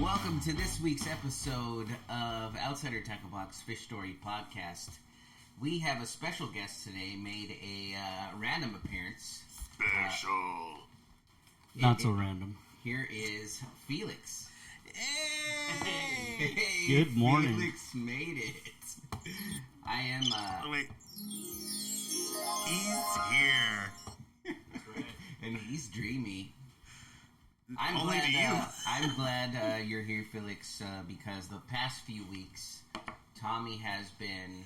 welcome to this week's episode of Outsider Tackle Box Fish Story Podcast. We have a special guest today, made a random appearance. Special. Not so random. Here is Felix. Hey! Good morning. Felix made it. I am... Oh, wait. He's here. and he's dreamy. Only to you. I'm glad you're here, Felix, because the past few weeks, Tommy has been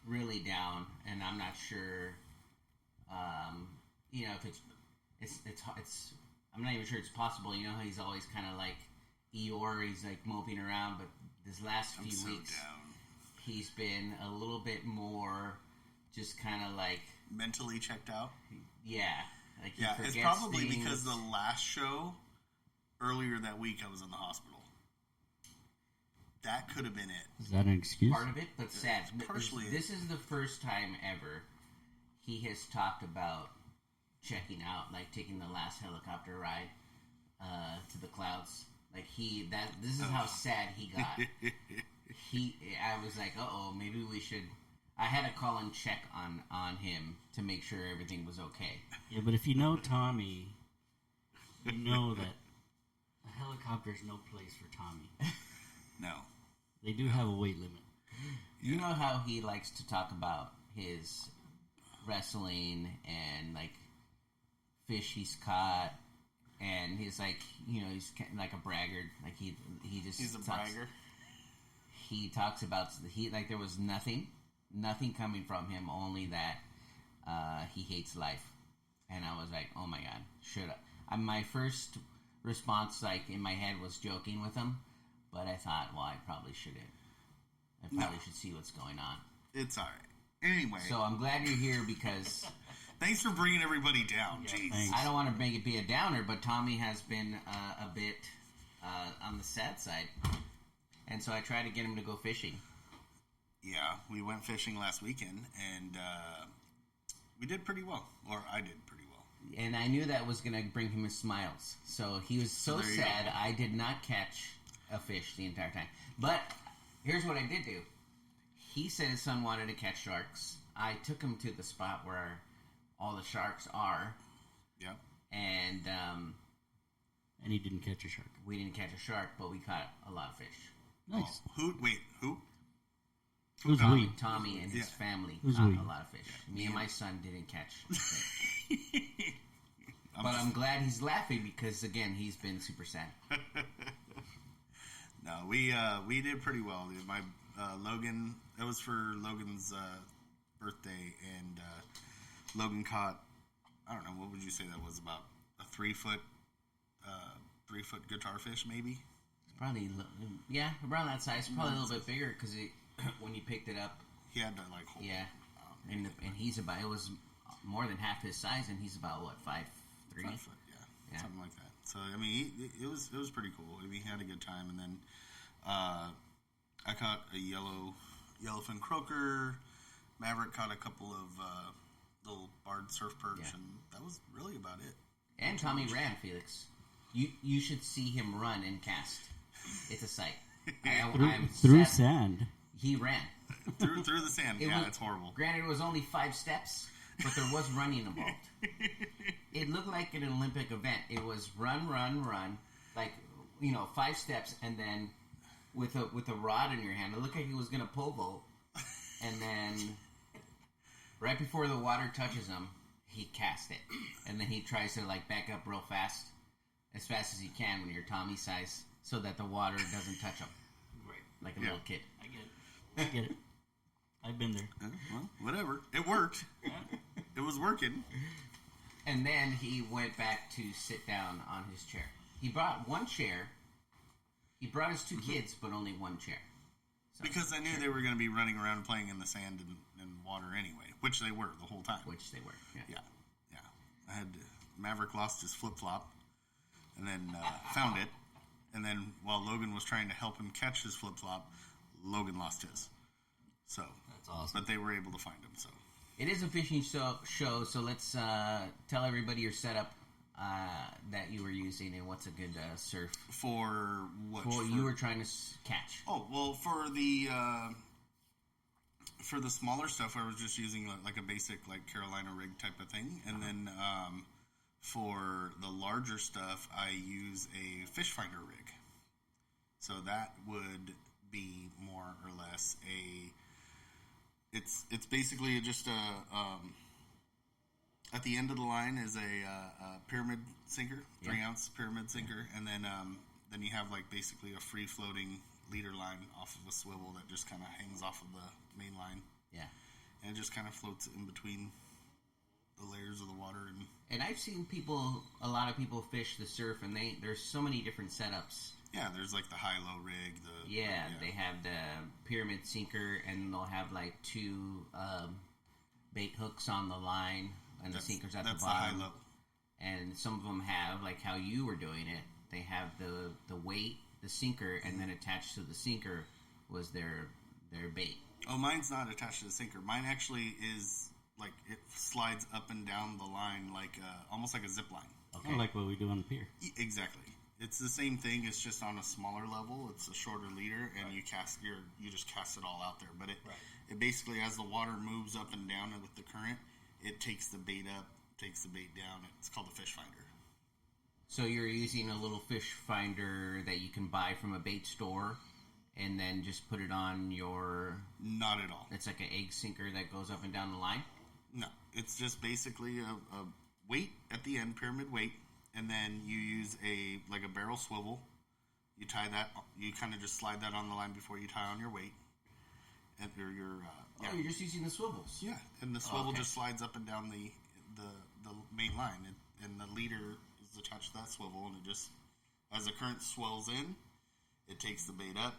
really down, and I'm not sure, if it's. I'm not even sure it's possible. You know how he's always kind of like Eeyore, he's like moping around, but this last few weeks, he's been a little bit more, just kind of like mentally checked out. Yeah, like he it's probably things. Because the last show. Earlier that week, I was in the hospital. That could have been it. Is that an excuse? Part of it, but sad. Partially. This is the first time ever he has talked about checking out, like taking the last helicopter ride to the clouds. Like this is how sad he got. I was like, maybe we should. I had to call and check on him to make sure everything was okay. Yeah, but if you know Tommy, you know that. A helicopter is no place for Tommy. No. They do have a weight limit. You know how he likes to talk about his wrestling and, like, fish he's caught, and he's like, he's like a braggart. Like, he's a bragger. He talks about, there was nothing coming from him, only that he hates life. And I was like, oh my God, should I? My first response, like, in my head was joking with him, but I thought, well, I probably shouldn't. I probably should see what's going on. It's alright. Anyway. So I'm glad you're here because... Thanks for bringing everybody down. Yeah, jeez. thanks. I don't want to make it be a downer, but Tommy has been a bit on the sad side. And so I tried to get him to go fishing. Yeah, we went fishing last weekend, and we did pretty well. Or I did pretty well. And I knew that was going to bring him his smiles. So he was so sad I did not catch a fish the entire time. But here's what I did do. He said his son wanted to catch sharks. I took him to the spot where all the sharks are. Yeah. And he didn't catch a shark. We didn't catch a shark, but we caught a lot of fish. Nice. Oh, who? Who's Tommy and his family Who's caught we? a lot of fish. Me and my son didn't catch a fish. But I'm glad he's laughing because, again, he's been super sad. No, we did pretty well. My Logan, that was for Logan's birthday, and Logan caught, I don't know, what would you say that was, about a 3-foot guitar fish, maybe? Probably, yeah, around that size. Probably a little bit bigger because when he picked it up, he had to like hold. Yeah, and he's about, it was more than half his size, and he's about what, 5'3"? 5 foot, yeah, something like that. So I mean, it was pretty cool. I mean, he had a good time, and then I caught a yellowfin croaker. Maverick caught a couple of little barred surf perch, and that was really about it. And Tommy ran, Felix. You should see him run and cast. It's a sight. Through sand. He ran. through the sand. It's horrible. Granted, it was only 5 steps, but there was running involved. It looked like an Olympic event. It was run, like 5 steps, and then with a rod in your hand. It looked like he was going to pole vault, and then right before the water touches him, he cast it, and then he tries to like back up real fast, as fast as he can when you're Tommy size, so that the water doesn't touch him, Right. like a little kid. I get it. I've been there. Well, whatever. It worked. It was working. And then he went back to sit down on his chair. He brought one chair. He brought his 2 kids, but only one chair. So, because I knew they were going to be running around playing in the sand and water anyway, which they were the whole time. Yeah. I had Maverick lost his flip-flop and then found it. And then while Logan was trying to help him catch his flip-flop, Logan lost his. So that's awesome. But they were able to find him. So it is a fishing show, so let's tell everybody your setup. that you were using, and what's a good surf For what? for you were trying to catch? Oh, well, for the smaller stuff, I was just using like a basic like Carolina rig type of thing, and then for the larger stuff, I use a fish finder rig. So that would be more or less it's basically just at the end of the line is a pyramid sinker, 3-ounce pyramid sinker, and then you have like basically a free floating leader line off of a swivel that just kind of hangs off of the main line. Yeah, and it just kind of floats in between the layers of the water. And I've seen a lot of people fish the surf, and there's so many different setups. Yeah, there's like the high-low rig. They have the pyramid sinker, and they'll have like 2 bait hooks on the line, and the sinker's at the bottom. That's the high-low. And some of them have, like how you were doing it, they have the weight, the sinker, and then attached to the sinker was their bait. Oh, mine's not attached to the sinker. Mine actually is like it slides up and down the line like almost like a zip line. Okay. Kind of like what we do on the pier. Exactly. It's the same thing. It's just on a smaller level. It's a shorter leader, and you just cast it all out there. But it basically, as the water moves up and down with the current, it takes the bait up, takes the bait down. It's called a fish finder. So you're using a little fish finder that you can buy from a bait store, and then just put it on your... Not at all. It's like an egg sinker that goes up and down the line? No. It's just basically a weight at the end, pyramid weight, and then you use a barrel swivel. You tie that... You kind of just slide that on the line before you tie on your weight. And your you're just using the swivels. Yeah, and the swivel just slides up and down the main line, and the leader is attached to that swivel, and it just, as the current swells in, it takes the bait up,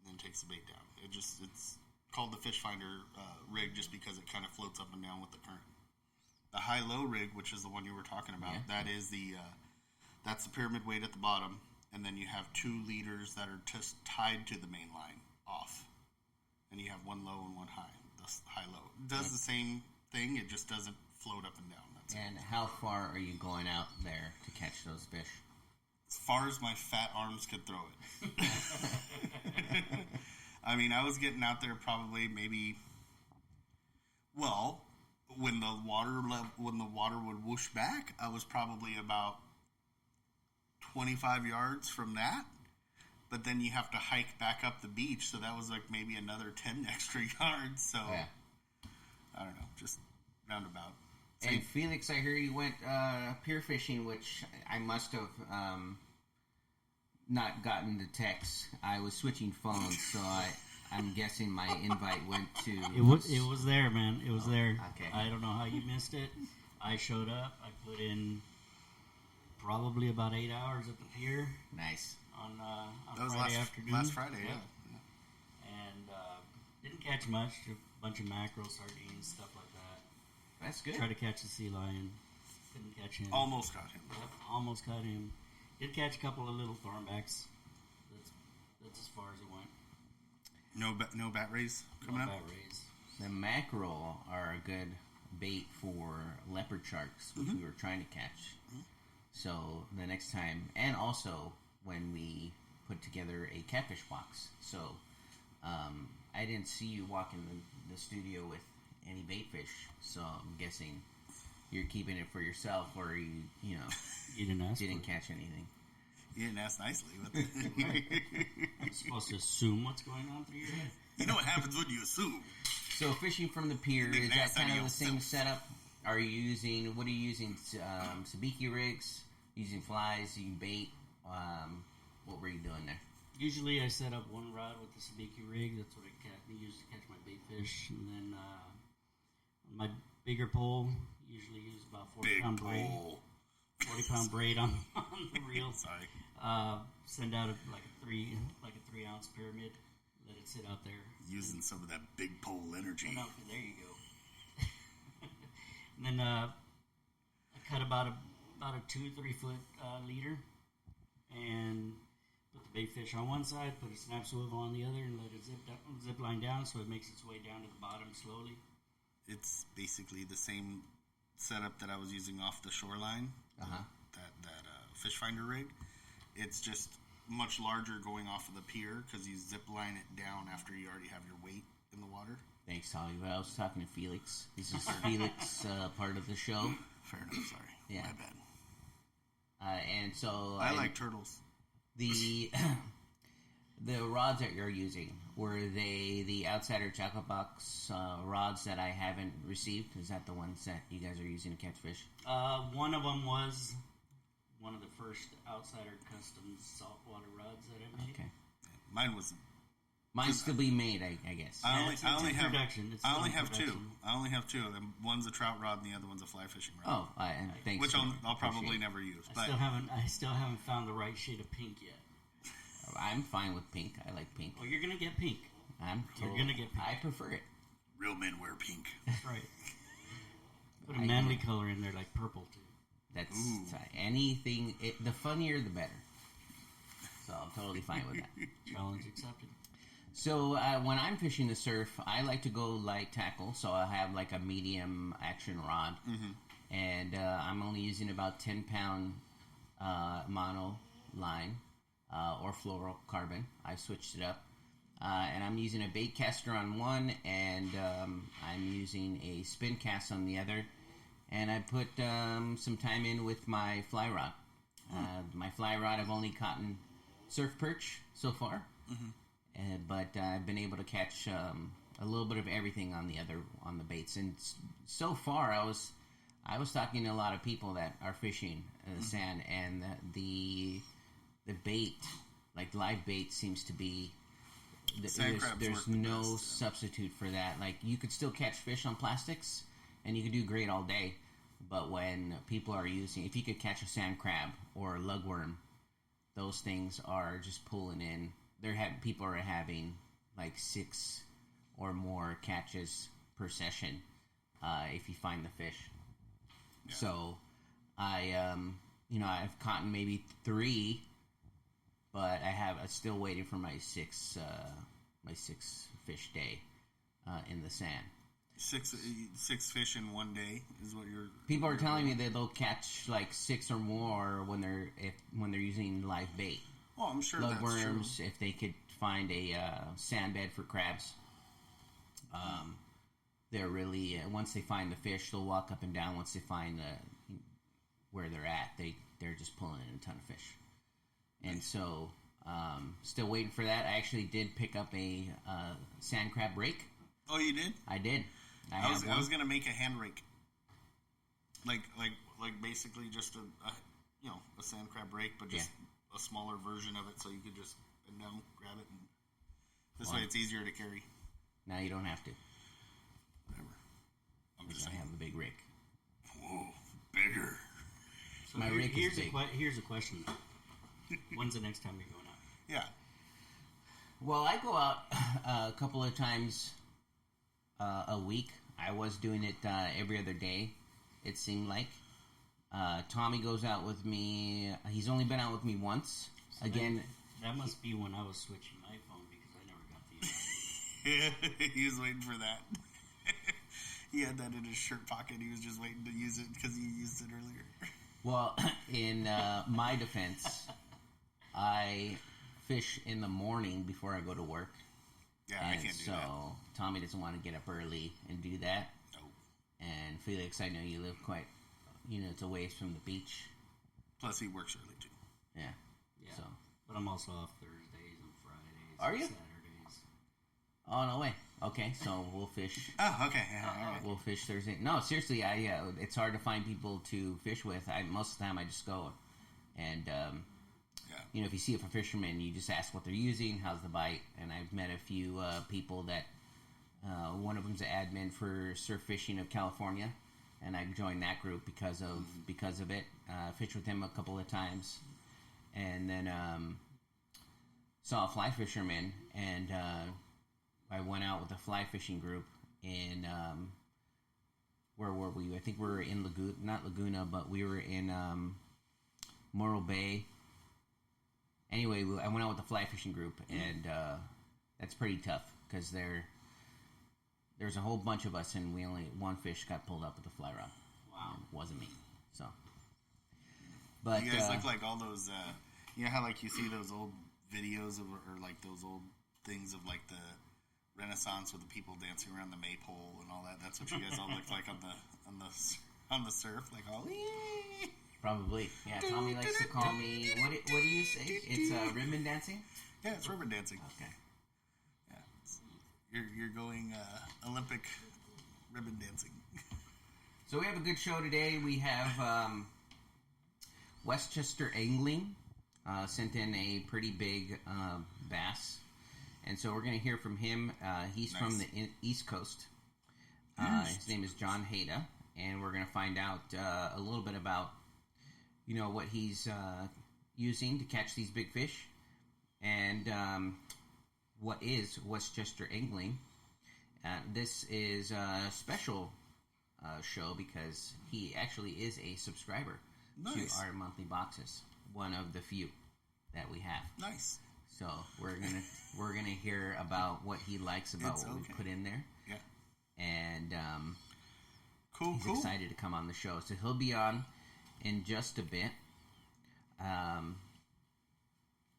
and then takes the bait down. It's called the fish finder rig just because it kind of floats up and down with the current. The high-low rig, which is the one you were talking about, that is that's the pyramid weight at the bottom, and then you have 2 leaders that are just tied to the main line off. And you have one low and one high. That's high-low. It does the same thing. It just doesn't float up and down. That's and how far are you going out there to catch those fish? As far as my fat arms could throw it. I mean, I was getting out there probably maybe. Well, when the water would whoosh back, I was probably about 25 yards from that. But then you have to hike back up the beach, so that was like maybe another 10 extra yards. So, I don't know, just roundabout. And Felix, I hear you went pier fishing, which I must have not gotten the text. I was switching phones, so I'm guessing my invite went to... It was there, man. It was there. Okay. I don't know how you missed it. I showed up. I put in probably about 8 hours at the pier. Nice. On that was Friday afternoon. Last Friday, yeah. And didn't catch much. A bunch of mackerel, sardines, stuff like that. That's good. Tried to catch a sea lion. Couldn't catch him. Almost got him. Yep, almost caught him. Did catch a couple of little thornbacks. That's as far as it went. No bat rays coming up? No bat rays. The mackerel are a good bait for leopard sharks, which we were trying to catch. So the next time, and also when we put together a catfish box. So I didn't see you walk in the studio with any bait fish, so I'm guessing you're keeping it for yourself, or you didn't catch anything. You didn't ask nicely. I'm supposed to assume what's going on through your head. You know what happens when you assume. So fishing from the pier, is that kind of the same setup? What are you using? Sabiki rigs? Using flies? Using bait? What were you doing there? Usually I set up one rod with the sabiki rig. That's what I use to catch my bait fish. And then my bigger pole, usually use about 40-pound braid. 40-pound braid on the reel. Sorry. Send out a 3-ounce pyramid. Let it sit out there. Using some of that big pole energy. Okay, there you go. And then I cut about a 2-3 foot leader and put the bait fish on one side, put a snap swivel on the other, and let it zip line down so it makes its way down to the bottom slowly. It's basically the same setup that I was using off the shoreline. fish finder rig. It's just much larger going off of the pier because you zip line it down after you already have your weight in the water. Thanks, Holly. Well, I was talking to Felix. This is Felix, part of the show. Fair enough. Sorry. Yeah. My bad. And so I like turtles. The rods that you're using, were they the Outsider Chocolate Box rods that I haven't received? Is that the ones that you guys are using to catch fish? One of them was one of the first Outsider Customs saltwater rods that I made. Okay. Mine was... Mine's still being made, I guess. I only have production. two. I only have two. One's a trout rod and the other one's a fly fishing rod. Oh, thanks. Which I'll probably never use. I still haven't found the right shade of pink yet. I'm fine with pink. I like pink. Well, you're gonna get pink. You're gonna get pink. I prefer it. Real men wear pink. That's right. Put a manly color in there like purple too. That's anything. The funnier, the better. So I'm totally fine with that. Challenge accepted. So when I'm fishing the surf, I like to go light tackle. So I have like a medium action rod, and I'm only using about 10-pound mono line or fluorocarbon. I switched it up, and I'm using a bait caster on one, and I'm using a spin cast on the other. And I put some time in with my fly rod. My fly rod, I've only caught surf perch so far. But I've been able to catch a little bit of everything on the baits, and so far I was talking to a lot of people that are fishing the sand, and the bait, like live bait, seems to be there's no substitute for that. Like you could still catch fish on plastics, and you could do great all day, but when people are using, if you could catch a sand crab or a lugworm, those things are just pulling in. People are having like 6 or more catches per session if you find the fish. Yeah. So I've caught maybe 3, but I'm still waiting for my 6 fish day in the sand. 6 fish in one day is what you're. People are telling me that they'll catch like 6 or more when they're using live bait. Oh, I'm sure that's worms, true. If they could find a sand bed for crabs, they're really once they find the fish, they'll walk up and down. Once they find where they're at, they're just pulling in a ton of fish. And so, still waiting for that. I actually did pick up a sand crab rake. Oh, you did? I did. I was gonna make a hand rake, like basically just a sand crab rake, but just. Yeah. A smaller version of it, so you could just bend down, grab it, and this way it's easier to carry. Now you don't have to. Whatever. I'm just saying. I have a big rake. Whoa, bigger. So my rake is big. Here's a question. When's the next time you're going out? Yeah. Well, I go out a couple of times a week. I was doing it every other day, it seemed like. Tommy goes out with me. He's only been out with me once. So again, that must be when I was switching my phone because I never got the Yeah, he was waiting for that. He had that in his shirt pocket. He was just waiting to use it because he used it earlier. Well, in my defense, I fish in the morning before I go to work. Yeah, I can't do that. So Tommy doesn't want to get up early and do that. No. And Felix, I know you live quite... it's a ways from the beach. Plus, he works early, too. Yeah. So. But I'm also off Thursdays and Fridays. Are you? Saturdays. Oh, no way. Okay, so we'll fish. Oh, okay. Yeah, all right. We'll fish Thursday. No, seriously, it's hard to find people to fish with. Most of the time, I just go. And, if you see a fisherman, you just ask what they're using, how's the bite. And I've met a few people that, one of them's an admin for Surf Fishing of California. And I joined that group because of it. Fished with him a couple of times, and then saw a fly fisherman, and I went out with a fly fishing group in where were we? I think we were in not Laguna, but we were in Morro Bay. Anyway, I went out with the fly fishing group, and that's pretty tough because there's a whole bunch of us, and one fish got pulled up with a fly rod. Wow. It wasn't me. So, But you guys look like all those. You know how like you see those old videos of, or like those old things of like the Renaissance with the people dancing around the maypole and all that. That's what you guys all look like on the surf, like all. Probably, yeah. Tommy likes to call me. What do you say? It's ribbon dancing. Yeah, it's ribbon dancing. Okay. Yeah, you're going Olympic ribbon dancing. So we have a good show today. We have WestchesterAngling sent in a pretty big bass, and so we're going to hear from him. He's from the East Coast. His name is John Hayda, and we're going to find out a little bit about what he's using to catch these big fish, and what is WestchesterAngling. This is a special show because he actually is a subscriber to our monthly boxes, one of the few that we have. Nice. So we're gonna hear about what he likes about what we put in there. Yeah. And cool. He's excited to come on the show, so he'll be on in just a bit.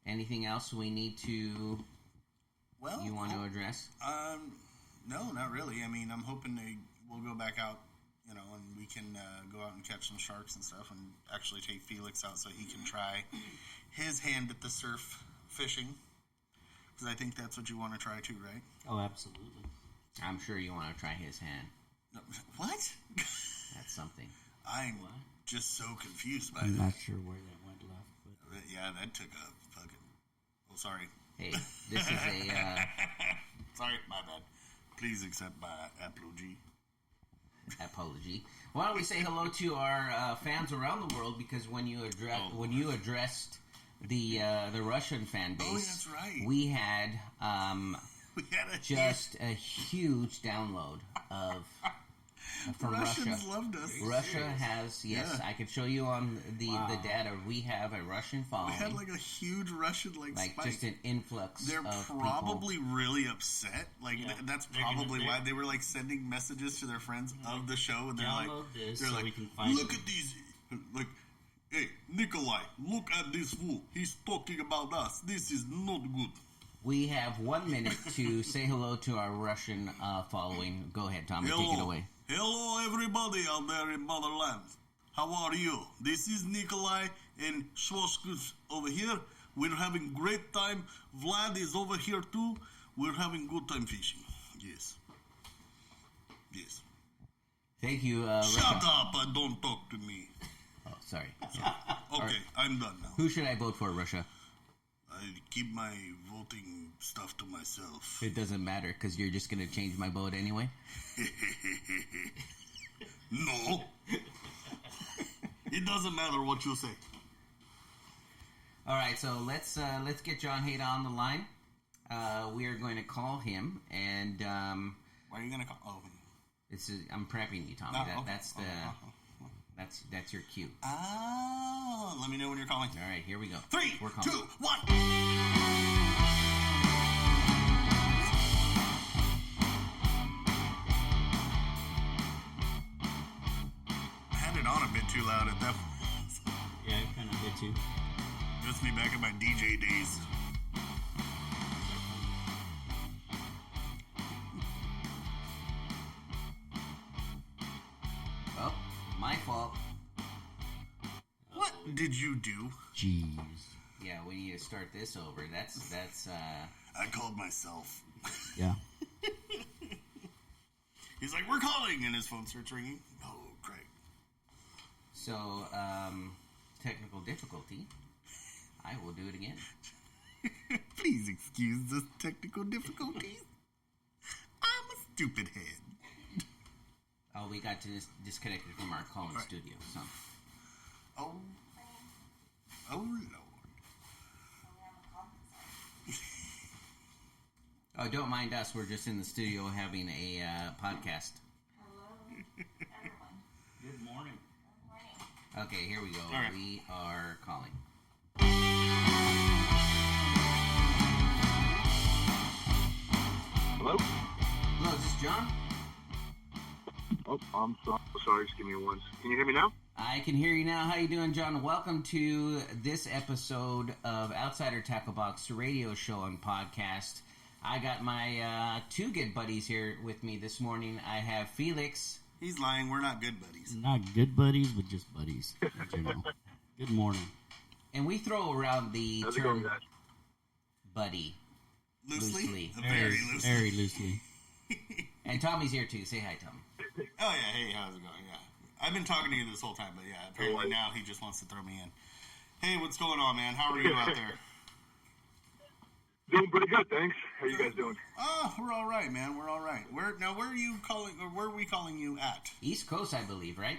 Anything else we need to? Well, you want to address? No, not really. I mean, I'm hoping we'll go back out, and we can go out and catch some sharks and stuff, and actually take Felix out so he can try his hand at the surf fishing. Because I think that's what you want to try too, right? Oh, absolutely. I'm sure you want to try his hand. What? That's something. I'm just so confused by I'm that. not sure where that went left. But Yeah, that took a fucking... Oh, sorry. Hey, this is a... Sorry, my bad. Please accept my apology. Why don't we say hello to our fans around the world? Because when you addressed the Russian fan base, that's right. We had just a a huge download from Russians Russia. loved us. Russia has, yes, Yeah. I can show you on the data. We have a Russian following. We had like a huge Russian spike. Just an influx. They're of probably people. really upset. That's probably why they were sending messages to their friends of the show, and they're like, we can find look at these, hey Nikolai, look at this fool. He's talking about us. This is not good. We have 1 minute to say hello to our Russian following. Go ahead, Tommy. Hello. Take it away. Hello, everybody out there in motherland. How are you? This is Nikolai and Schwoskus over here. We're having great time. Vlad is over here too. We're having good time fishing. Yes. Thank you. Shut up and don't talk to me. Oh, sorry. Yeah. Okay, right. I'm done now. Who should I vote for, Russia? I keep my voting stuff to myself. It doesn't matter because you're just going to change my vote anyway. No. It doesn't matter what you say. All right, so let's get John Hayda on the line. We are going to call him, and why are you gonna call? Oh, I'm prepping you, Tommy. That's your cue. Ah, let me know when you're calling. All right, here we go. 3, We're calling. 2, 1. I had it on a bit too loud at that point. yeah, I kind of did too. That's me back in my DJ days. Oh, my fault. What did you do? Jeez. Yeah, we need to start this over. That's. I called myself. Yeah. He's like, we're calling, and his phone starts ringing. Oh, great. So, technical difficulty. I will do it again. Please excuse the technical difficulties. I'm a stupid head. Oh, we got disconnected from our calling studio. So. Oh, Lord. Oh, don't mind us. We're just in the studio having a podcast. Hello, everyone. Good morning. Good morning. Okay, here we go. All right. We are calling. Hello? Hello, is this John? Oh, I'm sorry. Just give me once. Can you hear me now? I can hear you now. How you doing, John? Welcome to this episode of Outsider Tackle Box radio show and podcast. I got my two good buddies here with me this morning. I have Felix. He's lying. We're not good buddies. Not good buddies, but just buddies in general. Good morning. And we throw around the How's it term going, guys? buddy. Loosely? Very, loosely. very loosely. And Tommy's here too. Say hi, Tommy. Oh, yeah. Hey, how's it going? Yeah. I've been talking to you this whole time, but yeah, apparently now he just wants to throw me in. Hey, what's going on, man? How are you out there? Doing pretty good, thanks. How you guys doing? Oh, we're all right, man. We're all right. Where are you calling, or where are we calling you at? East Coast, I believe, right?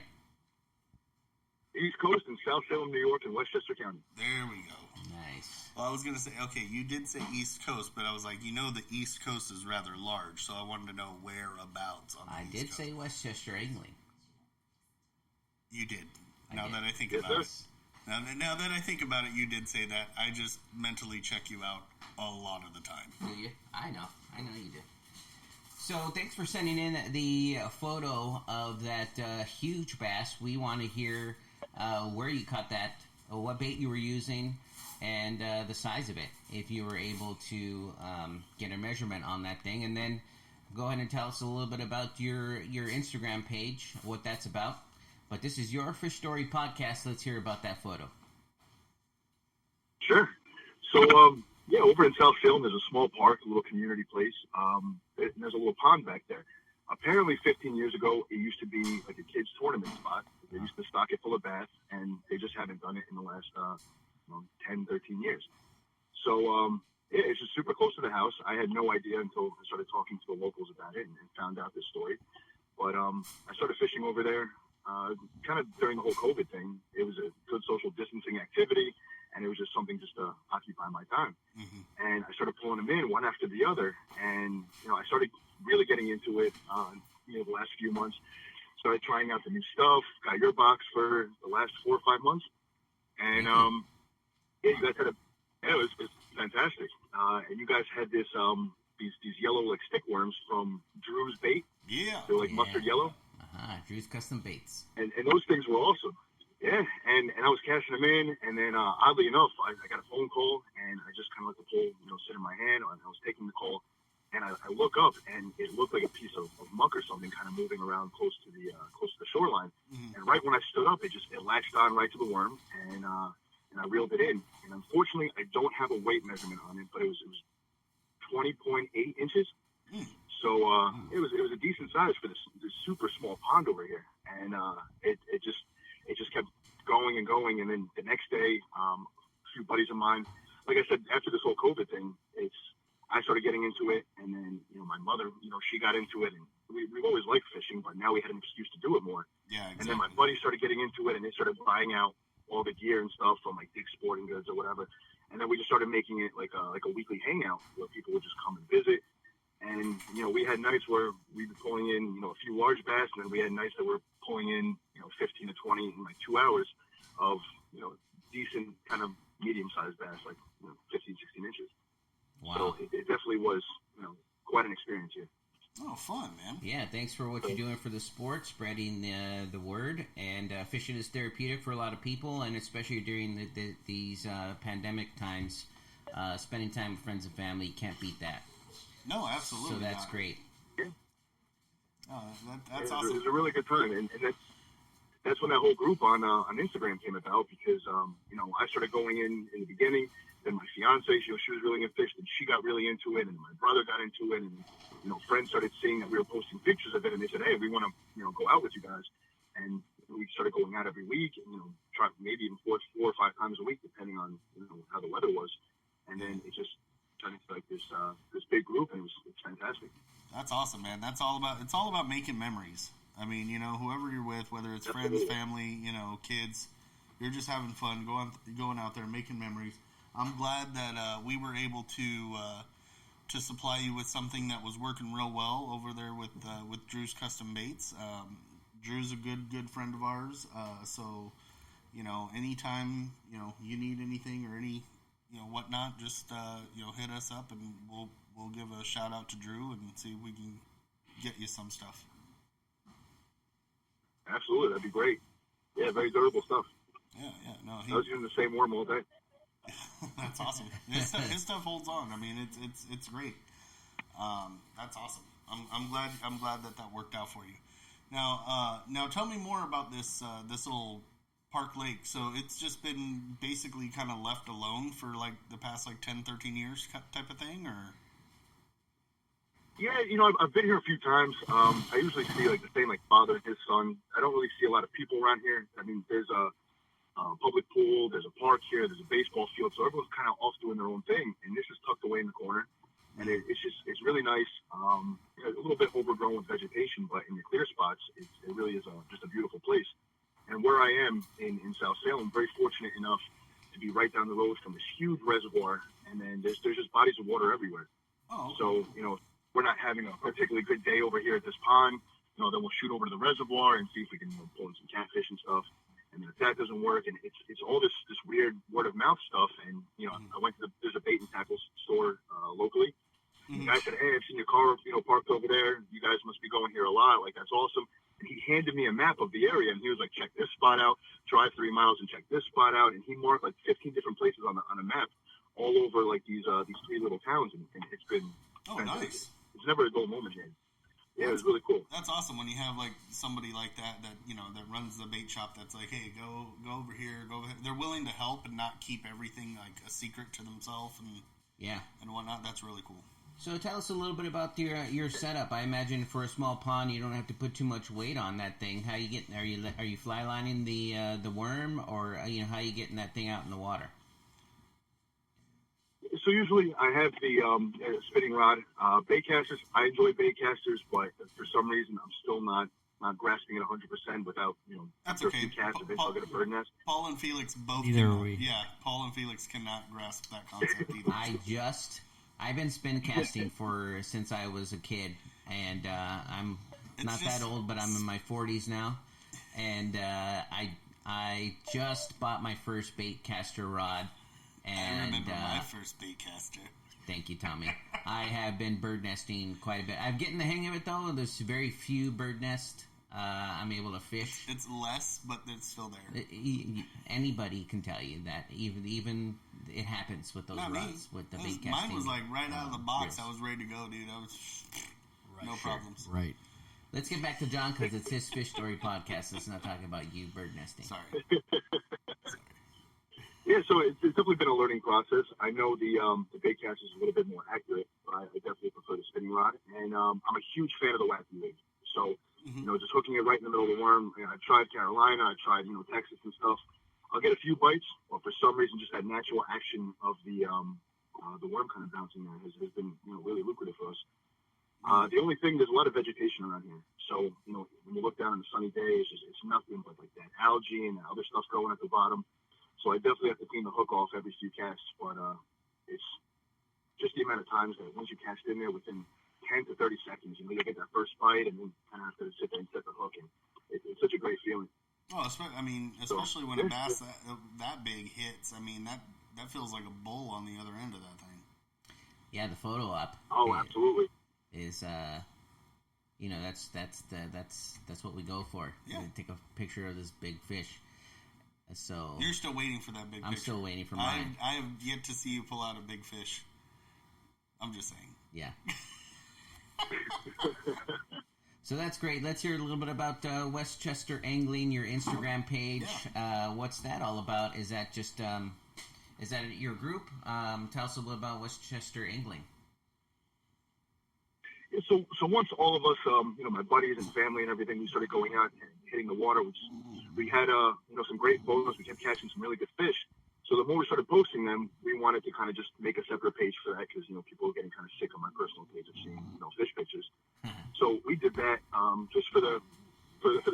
East Coast in South Salem, New York, and Westchester County. There we go. Nice. Well, I was going to say, okay, you did say East Coast, but I was like, the East Coast is rather large, so I wanted to know whereabouts on the I East did Coast. say Westchester Angling. You did. I Now did. that I think Yes, about sir. it. Now that I think about it, you did say that. I just mentally check you out a lot of the time. Do you? I know you do. So thanks for sending in the photo of that huge bass. We want to hear where you caught that, what bait you were using, and the size of it, if you were able to get a measurement on that thing. And then go ahead and tell us a little bit about your Instagram page, what that's about. But this is your Fish Story podcast. Let's hear about that photo. Sure. So, over in South Salem, there's a small park, a little community place. There's a little pond back there. Apparently, 15 years ago, it used to be like a kids' tournament spot. They used to stock it full of bass, and they just haven't done it in the last 10, 13 years. So, it's just super close to the house. I had no idea until I started talking to the locals about it and found out this story. But I started fishing over there kind of during the whole COVID thing. It was a good social distancing activity, and it was just something just to occupy my time. Mm-hmm. And I started pulling them in one after the other, and I started really getting into it. The last few months, started trying out the new stuff. Got your box for the last 4 or 5 months, and you guys had it was fantastic. And you guys had this these yellow like stick worms from Drew's bait. Yeah. They're like mustard yellow. Drew's Custom Baits. And those things were awesome. Yeah, and I was cashing them in, and then oddly enough, I got a phone call, and I just kind of let the pole, sit in my hand, and I was taking the call, and I look up, and it looked like a piece of muck or something kind of moving around close to the shoreline. Mm-hmm. And right when I stood up, it latched on right to the worm, and I reeled it in. And unfortunately, I don't have a weight measurement on it, but it was 20.8 inches. Mm. So it was a decent size for this super small pond over here, and it just kept going and going. And then the next day, a few buddies of mine, like I said, after this whole COVID thing, I started getting into it, and then my mother, she got into it, and we've always liked fishing, but now we had an excuse to do it more. Yeah, exactly. And then my buddies started getting into it, and they started buying out all the gear and stuff from like Dick's Sporting Goods or whatever. And then we just started making it like a weekly hangout where people would just come and visit. And, we had nights where we'd be pulling in, a few large bass, and then we had nights that were pulling in, 15 to 20 in like 2 hours of, decent kind of medium-sized bass, like 15, 16 inches. Wow. So it definitely was, quite an experience here. Oh, fun, man. Yeah, thanks for what you're doing for the sport, spreading the word. And fishing is therapeutic for a lot of people, and especially during these pandemic times, spending time with friends and family, can't beat that. No, absolutely. So that's not. great. Yeah. Oh, that's awesome. It was a really good time, and that's when that whole group on Instagram came about, because I started going in the beginning. Then my fiance, she was really into fish, and she got really into it, and my brother got into it, and friends started seeing that we were posting pictures of it, and they said, "Hey, we want to go out with you guys," and we started going out every week, and try maybe even 4 or 5 times a week, depending on how the weather was, and then it just turned into like this big group, and it's fantastic. That's awesome, man. It's all about making memories. I mean, whoever you're with, whether it's friends, family, kids, you're just having fun, going out there, making memories. I'm glad that we were able to supply you with something that was working real well over there with Drew's Custom Baits. Drew's a good friend of ours, so anytime you need anything or any whatnot, just hit us up, and we'll give a shout out to Drew and see if we can get you some stuff. absolutely. That'd be great. Yeah, very durable stuff. Yeah. No, I was using the same worm all day. That's awesome. His stuff holds on. I mean, it's great. That's awesome. I'm glad that worked out for you. Now tell me more about this little Park Lake. So it's just been basically kind of left alone for like the past 10, 13 years type of thing, or? Yeah, I've been here a few times. I usually see the same father and his son. I don't really see a lot of people around here. I mean, there's a public pool, there's a park here, there's a baseball field, so everyone's kind of off doing their own thing. And this is tucked away in the corner, and it's really nice. A little bit overgrown with vegetation, but in the clear spots, it really is just a beautiful place. And where I am in South Salem, very fortunate enough to be right down the road from this huge reservoir, and then there's just bodies of water everywhere. Oh, okay. So we're not having a particularly good day over here at this pond, then we'll shoot over to the reservoir and see if we can pull in some catfish and stuff. And then if that doesn't work, and it's all this weird word of mouth stuff. And I went to there's a bait and tackle store locally. Mm-hmm. The guy said, "Hey, I've seen your car, parked over there. You guys must be going here a lot. That's awesome." And he handed me a map of the area, and he was like, "Check this spot out. Drive 3 miles and check this spot out." And he marked 15 different places on a map, all over these 3 little towns, and it's been nice. It's never a dull moment here. Yeah, it was really cool. That's awesome when you have somebody like that that runs the bait shop. That's like, hey, go over here, go over here. They're willing to help and not keep everything a secret to themselves and whatnot. That's really cool. So tell us a little bit about your setup. I imagine for a small pond, you don't have to put too much weight on that thing. How you get? Are you fly lining the worm, or how you getting that thing out in the water? So usually I have the spinning rod. Bait casters, I enjoy bait casters, but for some reason I'm still not grasping it 100% without That's after okay. a few casts eventually I'll get a bird nest. Paul and Felix both. Paul and Felix cannot grasp that concept either. I've been spin casting since I was a kid, and I'm not that old, but I'm in my 40s now, and I just bought my first bait caster rod. And, I remember my first bait caster. Thank you, Tommy. I have been bird nesting quite a bit. I'm getting the hang of it, though. There's very few bird nests I'm able to fish. It's less, but it's still there. Anybody can tell you that. Even it happens with those rods, with the bait casting. Mine was right out of the box. I was ready to go, dude. I was no problems. Right. Let's get back to John, because it's his fish story podcast. Let's not talk about you bird nesting. Sorry. Yeah, so it's definitely been a learning process. I know the bait caster is a little bit more accurate, but I definitely prefer the spinning rod. And I'm a huge fan of the wacky rig. So, just hooking it right in the middle of the worm. I tried Carolina, I tried, Texas and stuff. I'll get a few bites, but for some reason, just that natural action of the worm kind of bouncing there has been, really lucrative for us. The only thing, there's a lot of vegetation around here. So, when you look down on a sunny day, it's nothing but that algae and other stuff growing at the bottom. So I definitely have to clean the hook off every few casts, but it's just the amount of times that once you cast in there, within 10 to 30 seconds, you get that first bite, and then kind of have to sit there and set the hook, and it's such a great feeling. Oh, especially when a bass that big hits. I mean, that feels like a bull on the other end of that thing. Yeah, the photo op. Oh, absolutely. Is that's what we go for. Yeah. Take a picture of this big fish. So you're still waiting for that big fish. I'm still waiting for mine. I have yet to see you pull out a big fish. I'm just saying. Yeah. So that's great. Let's hear a little bit about Westchester Angling, your Instagram page. Yeah. What's that all about? Is that just is that your group? Tell us a little about Westchester Angling. So once all of us, my buddies and family and everything, we started going out and hitting the water. We had, some great photos. We kept catching some really good fish. So the more we started posting them, we wanted to kind of just make a separate page for that because, people were getting kind of sick on my personal page of seeing, fish pictures. So we did that just for the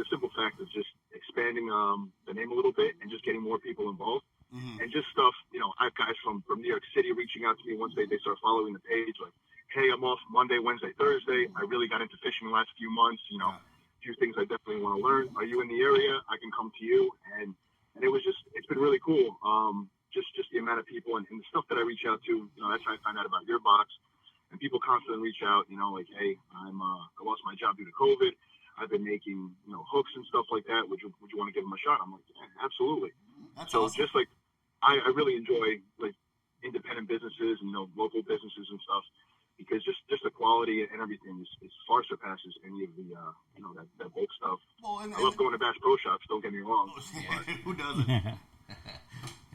simple fact of just expanding the name a little bit and just getting more people involved. Mm-hmm. And just stuff, I have guys from New York City reaching out to me once they start following the page, like, hey, I'm off Monday, Wednesday, Thursday. I really got into fishing the last few months. A few things I definitely want to learn. Are you in the area? I can come to you. And it was it's been really cool. Just the amount of people and the stuff that I reach out to. That's how I find out about your box. And people constantly reach out. Like, hey, I lost my job due to COVID. I've been making, hooks and stuff like that. Would you want to give them a shot? I'm like, yeah, absolutely. That's So awesome. just like, I really enjoy like independent businesses and, local businesses and stuff, because just the quality and everything is far surpasses any of the, that bulk stuff. Well, I love going to Bass Pro Shops, don't get me wrong. Who doesn't?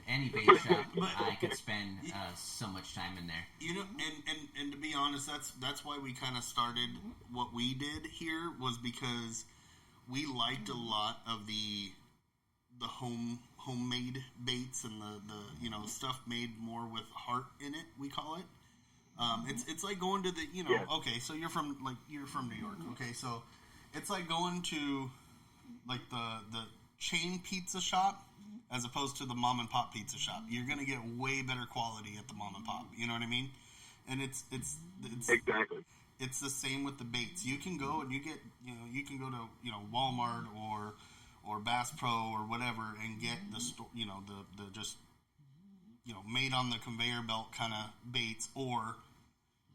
Any bait shop, I could spend so much time in there. And to be honest, that's why we kind of started what we did here, was because we liked a lot of the homemade baits and the stuff made more with heart in it, we call it. It's like going to the okay, so you're from New York, okay, so it's like going to like the chain pizza shop as opposed to the mom and pop pizza shop. You're gonna get way better quality at the mom and pop. You know what I mean? And it's exactly. It's the same with the baits. You can go and you can go to Walmart or Bass Pro or whatever and get the just made on the conveyor belt kind of baits, or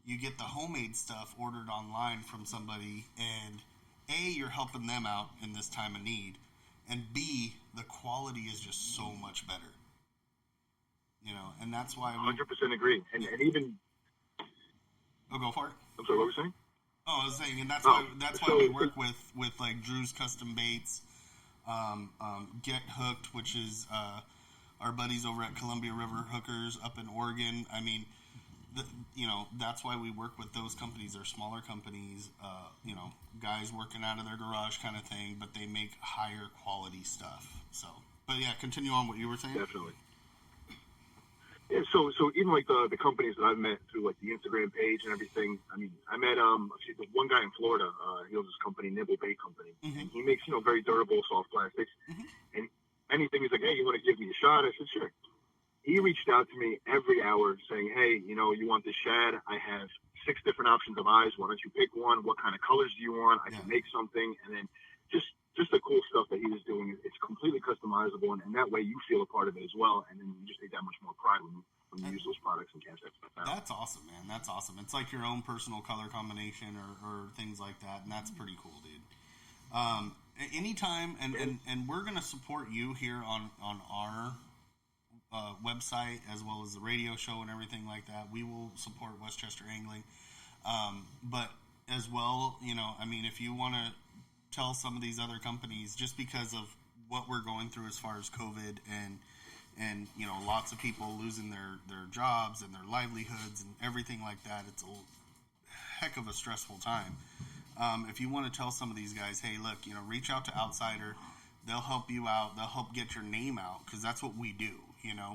you get the homemade stuff ordered online from somebody, and A, you're helping them out in this time of need, and B, the quality is just so much better. And that's why 100% agree. And even... Oh, go for it. I'm sorry, what were you saying? Oh, I was saying, and that's why we work with like Drew's Custom Baits, Get Hooked, which is our buddies over at Columbia River Hookers up in Oregon. I mean, that's why we work with those companies. They're smaller companies, guys working out of their garage kind of thing, but they make higher quality stuff. So, but yeah, continue on what you were saying. Definitely. Yeah, so even like the companies that I've met through like the Instagram page and everything. I mean, I met one guy in Florida. He owns this company, Nibble Bait Company, and he makes very durable soft plastics. And anything, he's like, hey, you want to give me a shot? I said, sure. He reached out to me every hour saying, hey, you want this shad? I have 6 different options of eyes. Why don't you pick one? What kind of colors do you want? I can make something. And then just the cool stuff that he was doing. It's completely customizable, and that way you feel a part of it as well. And then you just take that much more pride when you use those products and cast that stuff out. That's awesome, man. That's awesome. It's like your own personal color combination or things like that, and that's pretty cool, dude. Anytime, and we're going to support you here on our website as well as the radio show and everything like that. We will support Westchester Angling, but as well, if you want to tell some of these other companies, just because of what we're going through as far as COVID and lots of people losing their jobs and their livelihoods and everything like that, it's a heck of a stressful time. If you want to tell some of these guys, hey, look, reach out to Outsider. They'll help you out. They'll help get your name out, because that's what we do.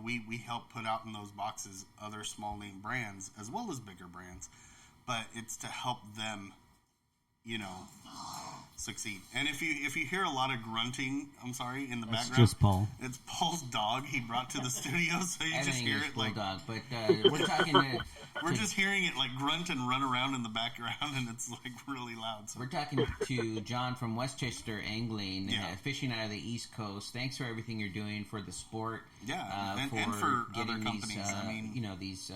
We help put out in those boxes other small name brands as well as bigger brands, but it's to help them, succeed. And if you hear a lot of grunting, I'm sorry, in the background, it's just Paul. It's Paul's dog he brought to the studio, so you just hear it like dog. But we're talking to. We're just hearing it like grunt and run around in the background, and it's like really loud. So. We're talking to John from Westchester Angling, fishing out of the East Coast. Thanks for everything you're doing for the sport. Yeah, and for getting other companies. these, these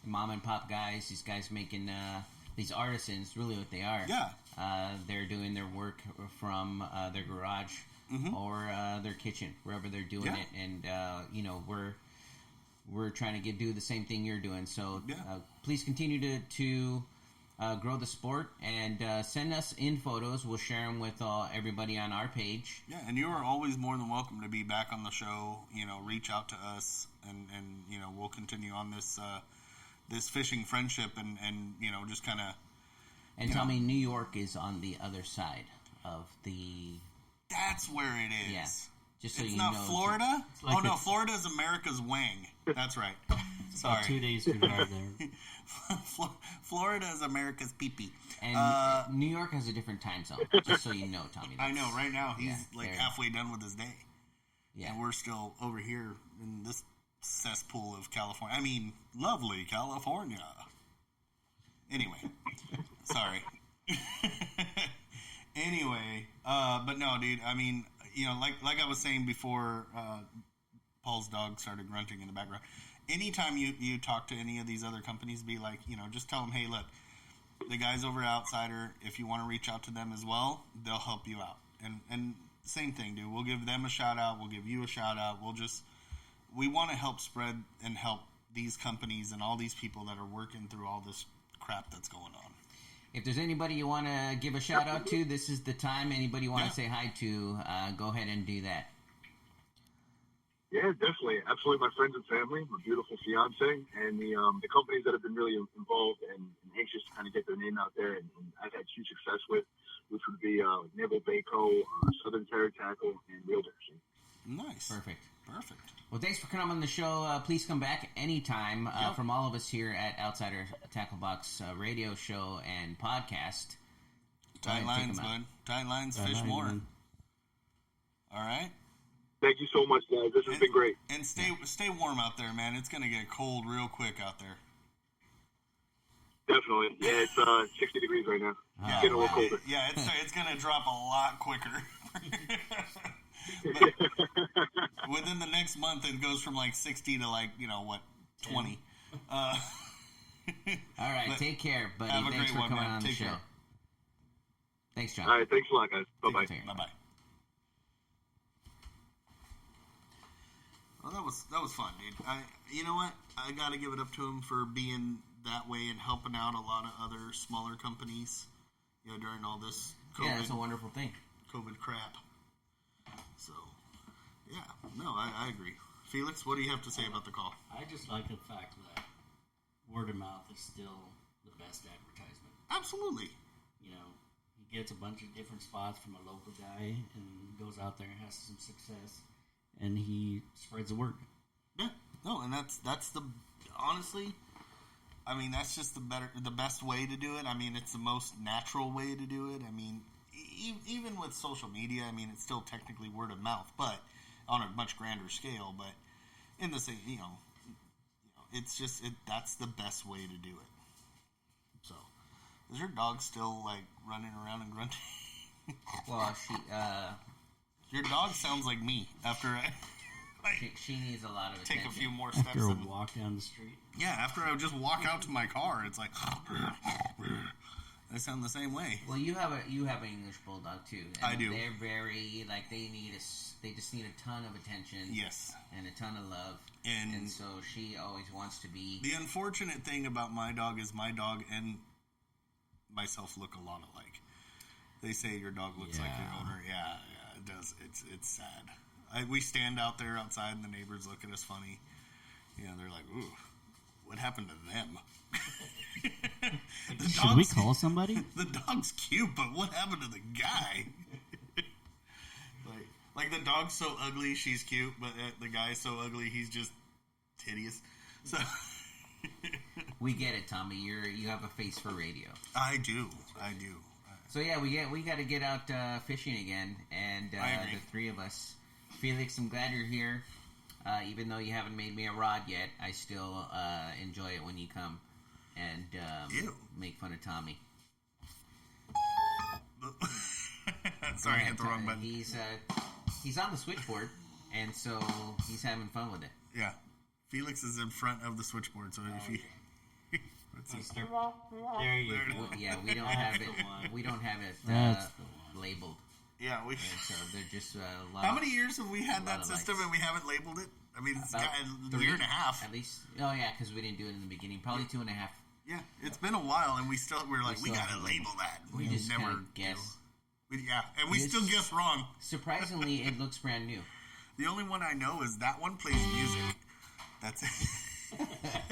mom and pop guys. These guys making these artisans. Really, what they are. Yeah. They're doing their work from their garage or their kitchen, wherever they're doing it, and we're trying to do the same thing you're doing. So please continue to grow the sport and send us in photos. We'll share them with everybody on our page. Yeah, and you are always more than welcome to be back on the show. Reach out to us, and we'll continue on this this fishing friendship, and just kind of. And tell me, New York is on the other side of the... That's where it is. Yeah. Just so it's you not know, Florida? Oh, no, Florida is America's wang. That's right. Sorry. About 2 days to drive there. Florida is America's pee-pee. And New York has a different time zone, just so you know, Tommy. I know. Right now, he's halfway done with his day. Yeah. And we're still over here in this cesspool of California. I mean, lovely California. Anyway. Sorry. Anyway, but no, dude, I mean, like I was saying before, Paul's dog started grunting in the background. Anytime you talk to any of these other companies, be like, just tell them, hey, look, the guys over at Outsider, if you want to reach out to them as well, they'll help you out. And same thing, dude. We'll give them a shout out. We'll give you a shout out. We want to help spread and help these companies and all these people that are working through all this crap that's going on. If there's anybody you want to give a shout out to, this is the time. Anybody you want to say hi to, go ahead and do that. Yeah, definitely. Absolutely. My friends and family, my beautiful fiance, and the companies that have been really involved and anxious to kind of get their name out there and I've had huge success with, which would be Naval Baco, Southern Terror Tackle, and Real Dashing. Nice. Perfect. Perfect. Well, thanks for coming on the show. Please come back anytime from all of us here at Outsider Tackle Box radio show and podcast. Tight lines, bud. Tight lines, fish more. Man. All right? Thank you so much, guys. This has been great. And stay warm out there, man. It's going to get cold real quick out there. Definitely. Yeah, it's 60 degrees right now. It's getting a little colder. Yeah, it's going to drop a lot quicker. But within the next month, it goes from like 60 to 20. All right, take care, buddy. Have a Thanks great for one, coming man. on the Take show. care. Thanks, John. All right, thanks a lot, guys. Bye-bye. Take care. Bye-bye. Well, that was fun, dude. You know what? I got to give it up to him for being that way and helping out a lot of other smaller companies, during all this COVID, Yeah, that's a wonderful thing. COVID crap. So, yeah. No, I agree. Felix, what do you have to say about the call? I just like the fact that word of mouth is still the best advertisement. Absolutely. He gets a bunch of different spots from a local guy and goes out there and has some success, and he spreads the word. Yeah. No, and that's the honestly, I mean, that's just the best way to do it. I mean, it's the most natural way to do it. I mean, even with social media, I mean, it's still technically word of mouth, but on a much grander scale. But in the same, it's just that's the best way to do it. So, is your dog still running around and grunting? Well, Your dog sounds like me after I she needs a lot of attention. take a few more steps. After a walk down the street. Yeah, after I just walk out to my car, it's like they sound the same way. Well, you have an English bulldog too. And I do. They're very they just need a ton of attention. Yes, and a ton of love. and so she always wants to be. The unfortunate thing about my dog is my dog and myself look a lot alike. They say your dog looks like your owner. Yeah, it does. It's sad. We stand out there outside, and the neighbors look at us funny. They're like, "Ooh, what happened to them?" Should we call somebody? The dog's cute, but what happened to the guy? like the dog's so ugly, she's cute, but the guy's so ugly, he's just hideous. So We get it, Tommy. You have a face for radio. I do. So yeah, we got to get out fishing again, and I agree. the three of us. Felix, I'm glad you're here. Even though you haven't made me a rod yet, I still enjoy it when you come and make fun of Tommy. Sorry, I hit the wrong button. He's on the switchboard, and so he's having fun with it. Yeah, Felix is in front of the switchboard, so if you. There you go. Yeah, we don't have it. We don't have it That's labeled. Yeah, we. And so they're just a lot. How many years have we had that of system lights. and we haven't labeled it? I mean, it's About got a year and a half. At least. Oh yeah, because we didn't do it in the beginning. Probably 2.5. Yeah, it's been a while, and we're like, we still gotta haven't label that. We just never kind of guess. Yeah, and we This- still guess wrong. Surprisingly, it looks brand new. The only one I know is that one plays music. That's it.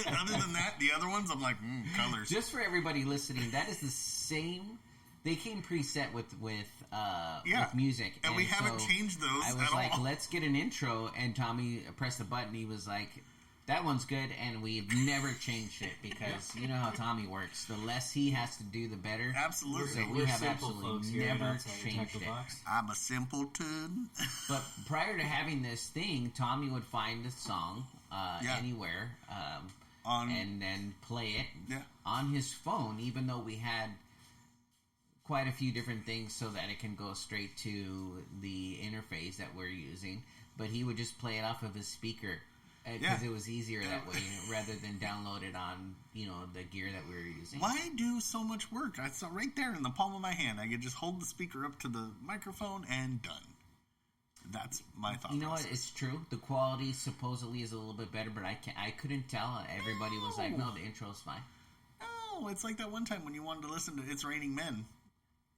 Other than that, the other ones, I'm like, colors. Just for everybody listening, that is the same. They came preset with music, and we haven't changed those I was at like, all. let's get an intro, and Tommy pressed the button. He was like, that one's good, and we've never changed it because you know how Tommy works. The less he has to do, the better. Absolutely. So we We're have simple absolutely folks here never outside the changed tackle it. box. I'm a simpleton. But prior to having this thing, Tommy would find a song anywhere and then play it on his phone, even though we had quite a few different things so that it can go straight to the interface that we're using. But he would just play it off of his speaker. Because it was easier that way rather than download it on, the gear that we were using. Why do so much work? I saw right there in the palm of my hand. I could just hold the speaker up to the microphone and done. That's my thought. You know what? It's true. The quality supposedly is a little bit better, but I couldn't tell. Everybody was like, no, the intro's fine. No, it's like that one time when you wanted to listen to It's Raining Men,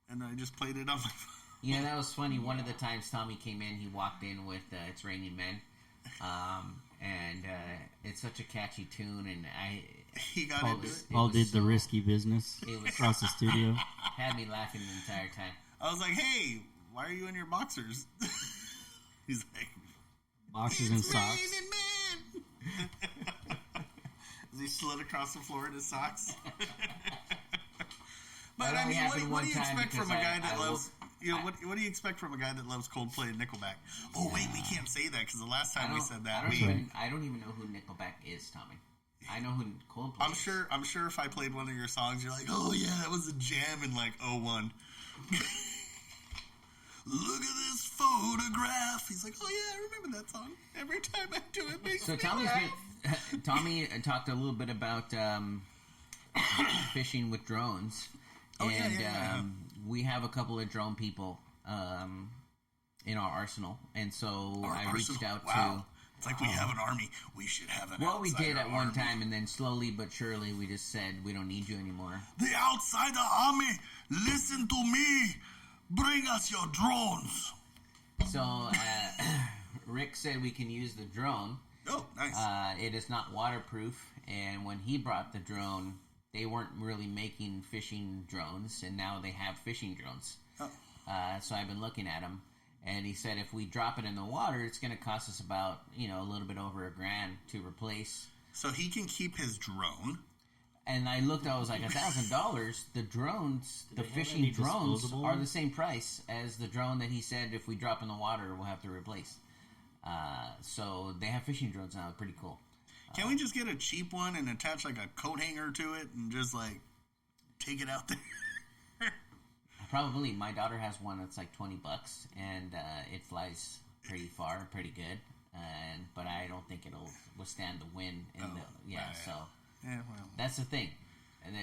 and I just played it on my phone. Yeah, that was funny. One of the times Tommy came in, he walked in with It's Raining Men. And it's such a catchy tune, and he got into it. Paul did the risky business across the studio. Had me laughing the entire time. I was like, hey, why are you in your boxers? He's like, boxers and socks. Man. As he slid across the floor in his socks. But I mean, what do you expect from a guy that loves? What do you expect from a guy that loves Coldplay and Nickelback? Oh wait, we can't say that because the last time we said that, I don't even know who Nickelback is, Tommy. I know who Coldplay is. I'm sure if I played one of your songs, you're like, oh yeah, that was a jam in like 01. Look at this photograph. He's like, oh yeah, I remember that song. Every time I do it, makes me laugh. Tommy talked a little bit about fishing with drones. We have a couple of drone people in our arsenal, and so I reached out to. It's like we have an army. We should have an. Well, we did at one time, and then slowly but surely, we just said we don't need you anymore. The outsider army, listen to me. Bring us your drones. So Rick said we can use the drone. Oh, nice. It is not waterproof, and when he brought the drone, they weren't really making fishing drones, and now they have fishing drones. Oh. So I've been looking at them, and he said if we drop it in the water, it's going to cost us about, a little bit over $1,000 to replace. So he can keep his drone. And I looked, I was like, $1,000. The drones, the fishing drones, are the same price as the drone that he said if we drop in the water, we'll have to replace. So they have fishing drones now. Pretty cool. Can we just get a cheap one and attach like a coat hanger to it and just like take it out there? Probably. My daughter has one that's like $20, and it flies pretty far, pretty good. But I don't think it'll withstand the wind. So that's the thing. And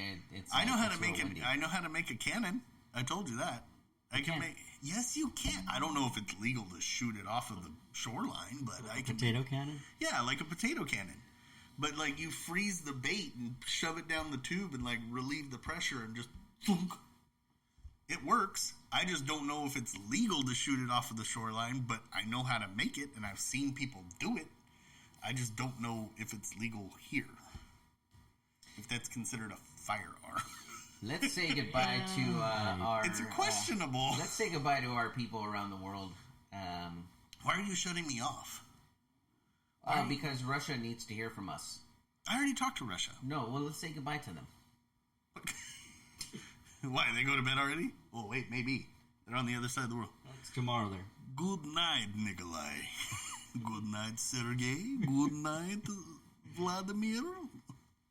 I know how to make it. I know how to make a cannon. I told you that. I can make. Yes, you can. I don't know if it's legal to shoot it off of the shoreline, but I can. Potato cannon? Yeah, like a potato cannon. But like you freeze the bait and shove it down the tube and like relieve the pressure and just thunk. It works. I just don't know if it's legal to shoot it off of the shoreline, but I know how to make it and I've seen people do it. I just don't know if it's legal here. If that's considered a firearm. Let's say goodbye to our... It's questionable. Let's say goodbye to our people around the world. Why are you shutting me off? Because Russia needs to hear from us. I already talked to Russia. No, well, let's say goodbye to them. Why, they go to bed already? Well, wait, maybe. They're on the other side of the world. It's tomorrow there. Good night, Nikolai. Good night, Sergey. Good night, Vladimir.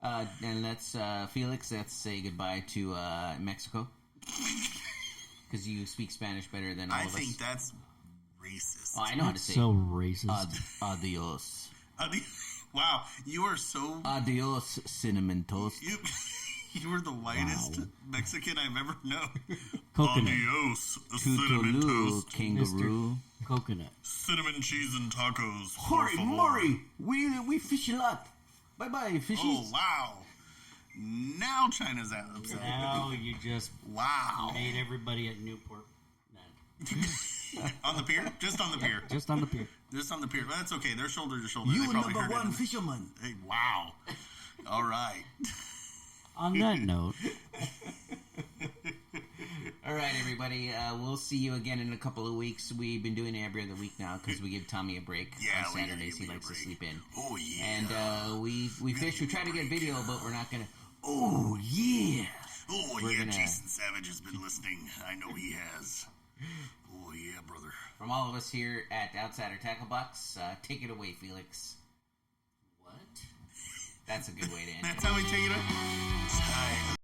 And let's, Felix, let's say goodbye to Mexico. Because you speak Spanish better than all of us. I think that's racist. Oh, I know how to say so racist. Adios. Wow, you are so... Adios, cinnamon toast. You were the whitest Mexican I've ever known. Coconut. Adios, cinnamon toast. Kangaroo. Mr. Coconut. Cinnamon cheese and tacos. Hurry, Murray. We fish a lot. Bye-bye, fishies. Oh, wow. Now China's out. Now you just made everybody at Newport mad. On the pier? Just on the pier. Just on the pier. Just on the pier. Well, that's okay. They're shoulder to shoulder. You number one fisherman. Hey, wow. All right. On that note. All right, everybody. We'll see you again in a couple of weeks. We've been doing it every other week now because we give Tommy a break on Saturdays. He likes to sleep in. Oh, yeah. And we fish. We try to get video, but we're not going to. Oh, yeah. Oh, yeah. Jason Savage has been listening. I know he has. Oh, yeah, brother. From all of us here at Outsider Tackle Box, take it away, Felix. What? That's a good way to end it. That's how we take it away.